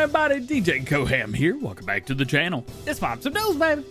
everybody, DjGoHam here. Welcome back to the channel. It's Pop Some News, baby.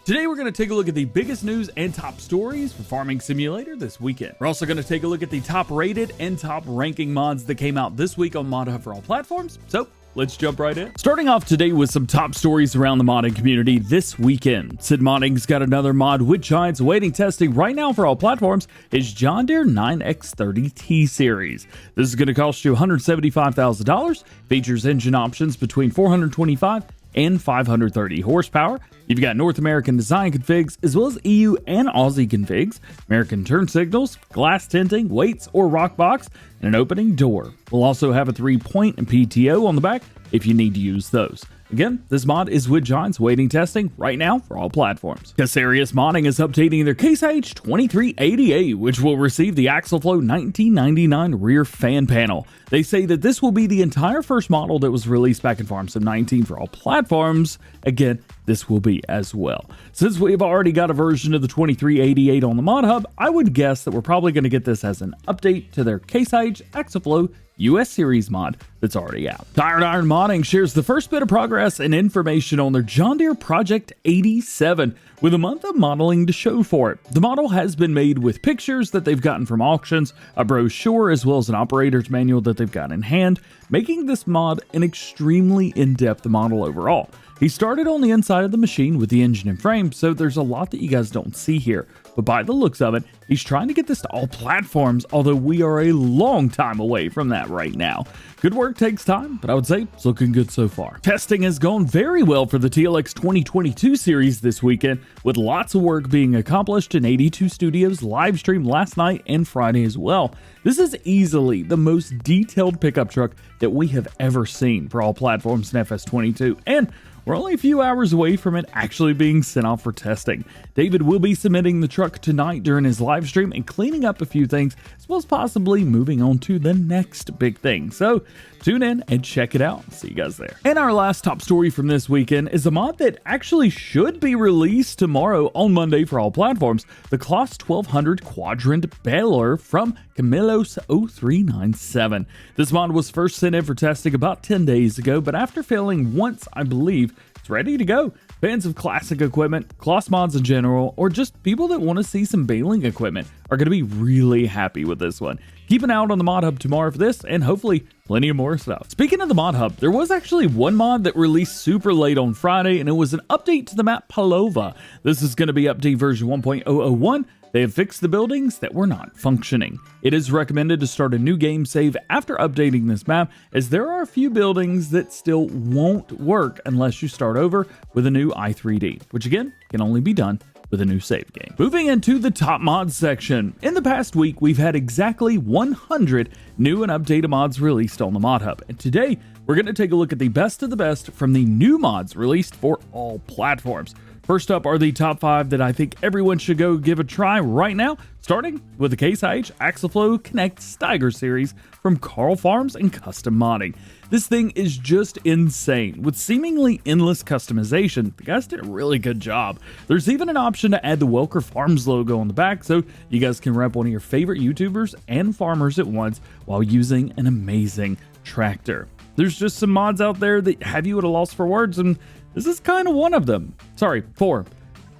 Today we're going to take a look at the biggest news and top stories for Farming Simulator this weekend. We're also going to take a look at the top rated and top ranking mods that came out this week on Mod Hub for all platforms. So let's jump right in. Starting off today with some top stories around the modding community this weekend. Sid Modding's got another mod with Giants awaiting testing right now for all platforms. Is John Deere 9X30T series. This is going to cost you $175,000. Features engine options between 425 and 530 horsepower. You've got North American design configs as well as EU and Aussie configs, American turn signals, glass tinting, weights or rock box, and an opening door. We'll also have a 3-point and PTO on the back if you need to use those. Again, this mod is with Giants waiting testing right now for all platforms. Casarius Modding is updating their Case IH 2388, which will receive the AxleFlow 1999 rear fan panel. They say that this will be the entire first model that was released back in Farm Sim 19 for all platforms. Again, this will be as well. Since we've already got a version of the 2388 on the Mod Hub, I would guess that we're probably going to get this as an update to their Case IH AxleFlow US Series mod that's already out. Tired Iron Modding shares the first bit of progress and information on their John Deere Project 87 with a month of modeling to show for it. The model has been made with pictures that they've gotten from auctions, a brochure, as well as an operator's manual that they've got in hand, making this mod an extremely in-depth model overall. He started on the inside of the machine with the engine and frame, so there's a lot that you guys don't see here. But by the looks of it, he's trying to get this to all platforms, although we are a long time away from that right now. Good work takes time, but I would say it's looking good so far. Testing has gone very well for the TLX 2022 series this weekend, with lots of work being accomplished in 82 Studios live stream last night and Friday as well. This is easily the most detailed pickup truck that we have ever seen for all platforms in FS22, and we're only a few hours away from it actually being sent off for testing. David will be submitting the truck tonight during his live stream and cleaning up a few things, as well as possibly moving on to the next big thing. So tune in and check it out. See you guys there. And our last top story from this weekend is a mod that actually should be released tomorrow on Monday for all platforms. The Claas 1200 Quadrant baler from Camilos 0397. This mod was first sent in for testing about 10 days ago, but after failing once, I believe, it's ready to go. Fans of classic equipment, Claas mods in general, or just people that want to see some baling equipment are going to be really happy with this one. Keep an eye out on the Mod Hub tomorrow for this, and hopefully plenty of more stuff. Speaking of the Mod Hub, there was actually one mod that released super late on Friday, and it was an update to the map Połowa. This is going to be update version 1.001. They have fixed the buildings that were not functioning. It is recommended to start a new game save after updating this map, as there are a few buildings that still won't work unless you start over with a new i3D, which again can only be done with a new save game. Moving into the top mods section. In the past week, we've had exactly 100 new and updated mods released on the Mod Hub, and today we're going to take a look at the best of the best from the new mods released for all platforms. First up are the top 5 that I think everyone should go give a try right now, starting with the Case IH AxleFlow Connect Steiger series from Carl Farms and Custom Modding. This thing is just insane. With seemingly endless customization, the guys did a really good job. There's even an option to add the Welker Farms logo on the back, so you guys can rep one of your favorite YouTubers and farmers at once while using an amazing tractor. There's just some mods out there that have you at a loss for words, and this is kind of one of them. Sorry, 4.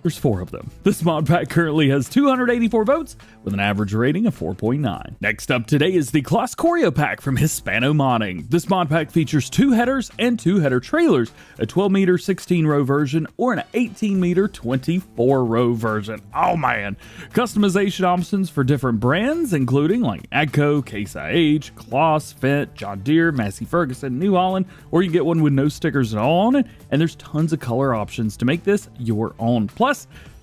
There's 4 of them. This mod pack currently has 284 votes with an average rating of 4.9. Next up today is the Claas Choreo pack from Hispano Modding. This mod pack features 2 headers and 2 header trailers, a 12-meter 16-row version or an 18-meter 24-row version. Oh man! Customization options for different brands, including like AGCO, Case IH, Claas, Fendt, John Deere, Massey Ferguson, New Holland, or you get one with no stickers at all on it, and there's tons of color options to make this your own. Plus,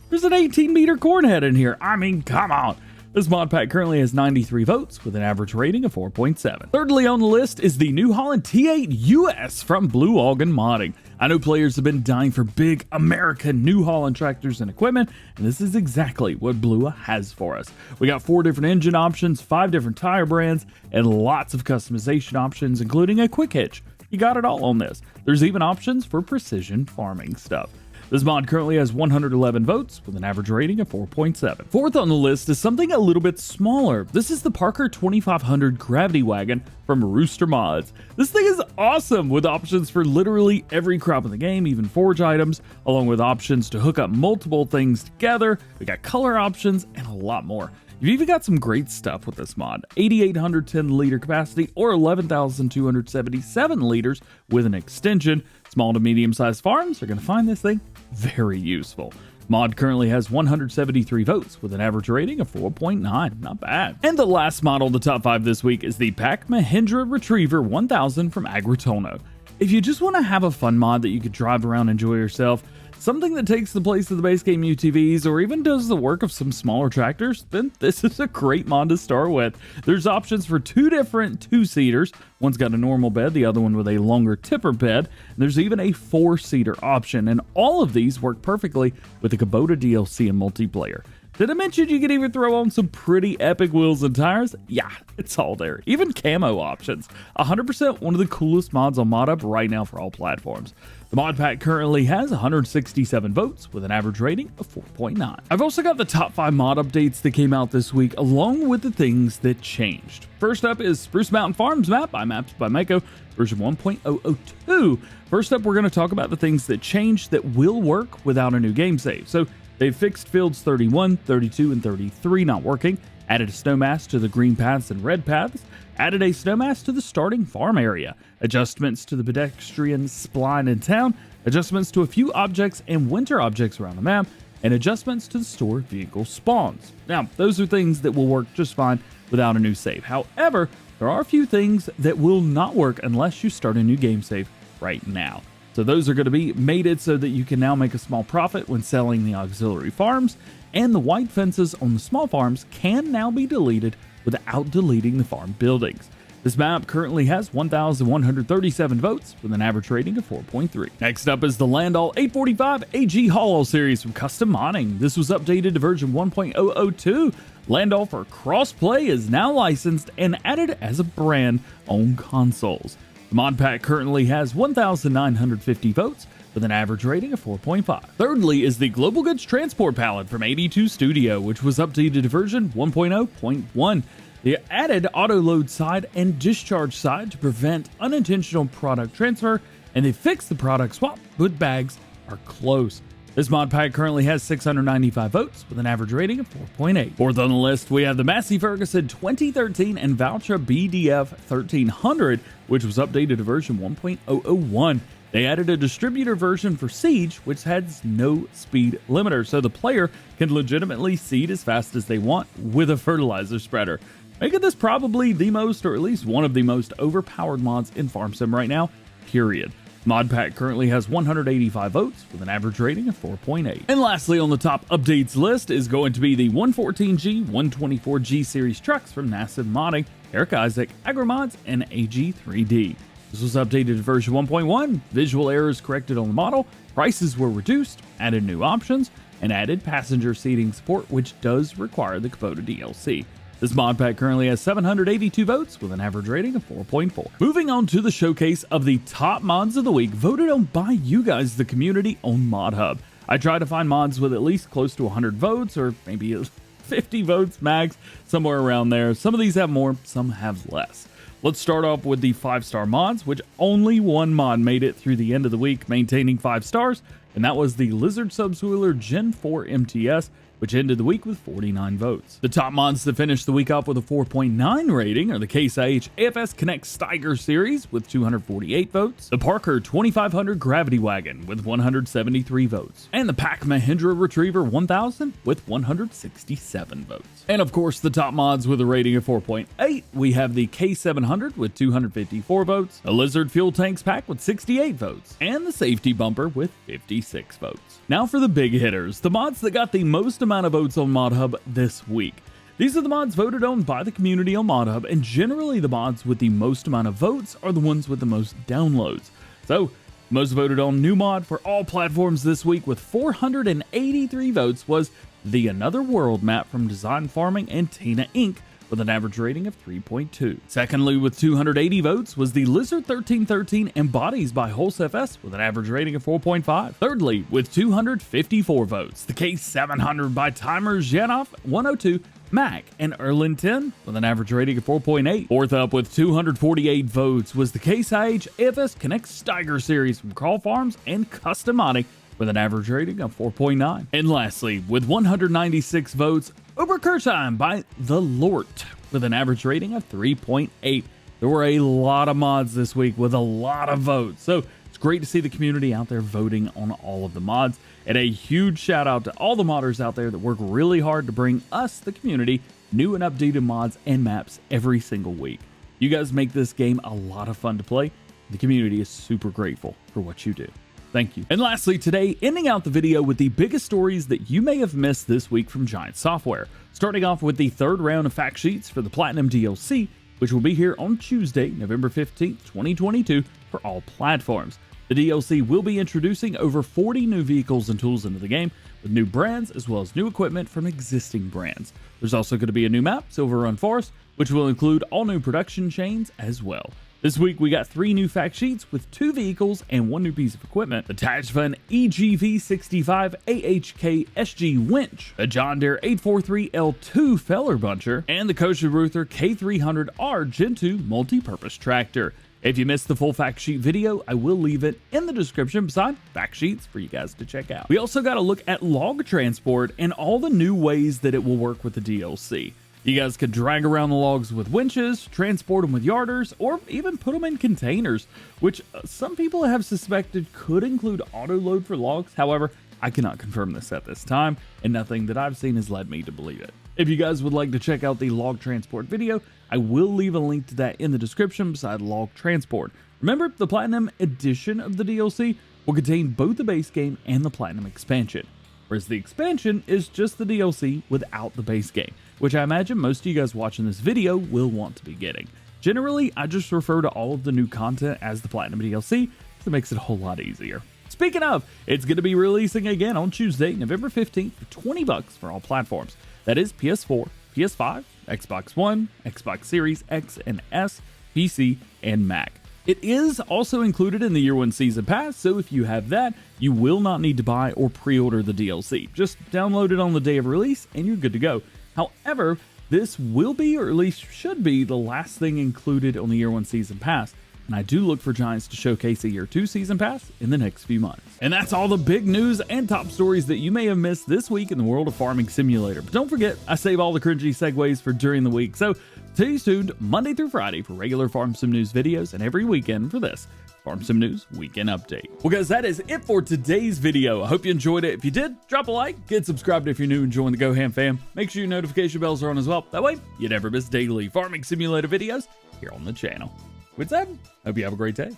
there's an 18-meter corn head in here. I mean, come on. This mod pack currently has 93 votes with an average rating of 4.7. Thirdly on the list is the New Holland T8 US from Blue Algon Modding. I know players have been dying for big American New Holland tractors and equipment, and this is exactly what Blue has for us. We got 4 different engine options, 5 different tire brands, and lots of customization options, including a quick hitch. You got it all on this. There's even options for precision farming stuff. This mod currently has 111 votes with an average rating of 4.7. Fourth on the list is something a little bit smaller. This is the Parker 2500 Gravity Wagon from Rooster Mods. This thing is awesome with options for literally every crop in the game, even forage items, along with options to hook up multiple things together. We got color options and a lot more. You've even got some great stuff with this mod. 8,810 liter capacity or 11,277 liters with an extension. Small to medium sized farms are going to find this thing very useful. Mod currently has 173 votes with an average rating of 4.9. Not bad. And the last mod on the top 5 this week is the Pack Mahindra Retriever 1000 from Agritono. If you just want to have a fun mod that you could drive around and enjoy yourself, something that takes the place of the base game UTVs or even does the work of some smaller tractors, then this is a great mod to start with. There's options for 2 different 2-seaters. One's got a normal bed, the other one with a longer tipper bed. And there's even a 4-seater option, and all of these work perfectly with the Kubota DLC and multiplayer. Did I mention you could even throw on some pretty epic wheels and tires? Yeah, it's all there. Even camo options. 100% one of the coolest mods on ModHub right now for all platforms. The mod pack currently has 167 votes with an average rating of 4.9. I've also got the top 5 mod updates that came out this week along with the things that changed. First up is Spruce Mountain Farms map by Maps by Mako version 1.002. First up, we're going to talk about the things that changed that will work without a new game save. So they've fixed fields 31, 32, and 33 not working, added a snowmass to the green paths and red paths, added a snowmass to the starting farm area, adjustments to the pedestrian spline in town, adjustments to a few objects and winter objects around the map, and adjustments to the store vehicle spawns. Now, those are things that will work just fine without a new save. However, there are a few things that will not work unless you start a new game save right now. So those are going to be made it so that you can now make a small profit when selling the auxiliary farms, and the white fences on the small farms can now be deleted without deleting the farm buildings. This map currently has 1,137 votes with an average rating of 4.3. Next up is the Landall 845 AG Hollow series from Custom Modding. This was updated to version 1.002. Landall for crossplay is now licensed and added as a brand on consoles. The mod pack currently has 1,950 votes with an average rating of 4.5. Thirdly is the Global Goods Transport Pallet from 82 Studio, which was updated to version 1.0.1. They added auto load side and discharge side to prevent unintentional product transfer, and they fixed the product swap with bags are close. This mod pack currently has 695 votes with an average rating of 4.8. Fourth on the list, we have the Massey Ferguson 2013 and Valtra BDF 1300, which was updated to version 1.001. They added a distributor version for Siege, which has no speed limiter, so the player can legitimately seed as fast as they want with a fertilizer spreader, making this probably the most, or at least one of the most overpowered mods in Farm Sim right now, period. Mod pack currently has 185 votes with an average rating of 4.8. And lastly on the top updates list is going to be the 114G, 124G series trucks from Massive Modding, Eric Isaac, AgroMods, and AG3D. This was updated to version 1.1, visual errors corrected on the model, prices were reduced, added new options, and added passenger seating support, which does require the Kubota DLC. This mod pack currently has 782 votes with an average rating of 4.4. Moving on to the showcase of the top mods of the week voted on by you guys, the community on ModHub. I try to find mods with at least close to 100 votes or maybe 50 votes max, somewhere around there. Some of these have more, some have less. Let's start off with the 5-star mods, which only one mod made it through the end of the week maintaining 5 stars, and that was the Lizard Subswheeler Gen 4 MTS, which ended the week with 49 votes. The top mods that finished the week off with a 4.9 rating are the Case IH AFS Connect Steiger series with 248 votes, the Parker 2500 Gravity Wagon with 173 votes, and the Pack Mahindra Retriever 1000 with 167 votes. And of course, the top mods with a rating of 4.8, we have the K700 with 254 votes, a Lizard Fuel Tanks Pack with 68 votes, and the Safety Bumper with 56 votes. Now for the big hitters, the mods that got the most amount of votes on ModHub this week. These are the mods voted on by the community on ModHub, and generally the mods with the most amount of votes are the ones with the most downloads. So, most voted on new mod for all platforms this week with 483 votes was the Another World map from Design Farming and Tina Inc. with with an average rating of 3.2. Secondly, with 280 votes, was the Lizard 1313 Embodies by Hulse FS with an average rating of 4.5. Thirdly, with 254 votes, the Case 700 by Timer Janov 102 Mac and Erlin 10 with an average rating of 4.8. Fourth up with 248 votes was the Case IH AFS Connect Steiger series from Carl Farms and Custom Modding with an average rating of 4.9. And lastly, with 196 votes, Oberkirchheim by The Lort with an average rating of 3.8. There were a lot of mods this week with a lot of votes, so it's great to see the community out there voting on all of the mods. And a huge shout out to all the modders out there that work really hard to bring us, the community, new and updated mods and maps every single week. You guys make this game a lot of fun to play. The community is super grateful for what you do. Thank you. And lastly, today, ending out the video with the biggest stories that you may have missed this week from Giant Software. Starting off with the third round of fact sheets for the Platinum DLC, which will be here on Tuesday, November 15th, 2022 for all platforms. The DLC will be introducing over 40 new vehicles and tools into the game, with new brands as well as new equipment from existing brands. There's also going to be a new map, Silver Run Forest, which will include all new production chains as well. This week we got 3 new fact sheets with 2 vehicles and 1 new piece of equipment. The Tajfun EGV65 AHK SG winch, a John Deere 843L2 feller buncher, and the Kosher Ruther K300R Gen 2 multi-purpose tractor. If you missed the full fact sheet video, I will leave it in the description beside fact sheets for you guys to check out. We also got a look at log transport and all the new ways that it will work with the DLC. You guys could drag around the logs with winches, transport them with yarders, or even put them in containers, which some people have suspected could include auto load for logs. However, I cannot confirm this at this time, and nothing that I've seen has led me to believe it. If you guys would like to check out the log transport video, I will leave a link to that in the description beside log transport. Remember, the Platinum edition of the DLC will contain both the base game and the Platinum expansion, whereas the expansion is just the DLC without the base game, which I imagine most of you guys watching this video will want to be getting. Generally, I just refer to all of the new content as the Platinum DLC, so it makes it a whole lot easier. Speaking of, it's going to be releasing again on Tuesday, November 15th for $20 for all platforms. That is PS4, PS5, Xbox One, Xbox Series X and S, PC, and Mac. It is also included in the Year 1 Season Pass, so if you have that, you will not need to buy or pre-order the DLC. Just download it on the day of release and you're good to go. However, this will be, or at least should be, the last thing included on the Year 1 Season Pass, and I do look for Giants to showcase a Year 2 Season Pass in the next few months. And that's all the big news and top stories that you may have missed this week in the world of Farming Simulator. But don't forget, I save all the cringy segues for during the week, so stay tuned Monday through Friday for regular Farm Sim News videos and every weekend for this Farm Sim News Weekend Update. Well guys, that is it for today's video. I hope you enjoyed it. If you did, drop a like, get subscribed if you're new and join the DjGoHam fam. Make sure your notification bells are on as well. That way, you never miss daily Farming Simulator videos here on the channel. With that, hope you have a great day.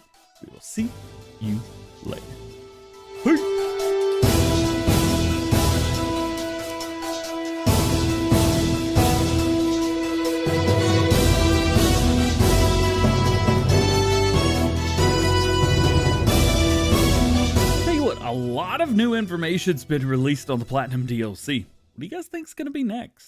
We will see you later. Peace. Tell you what, a lot of new information's been released on the Platinum DLC. What do you guys think's gonna be next?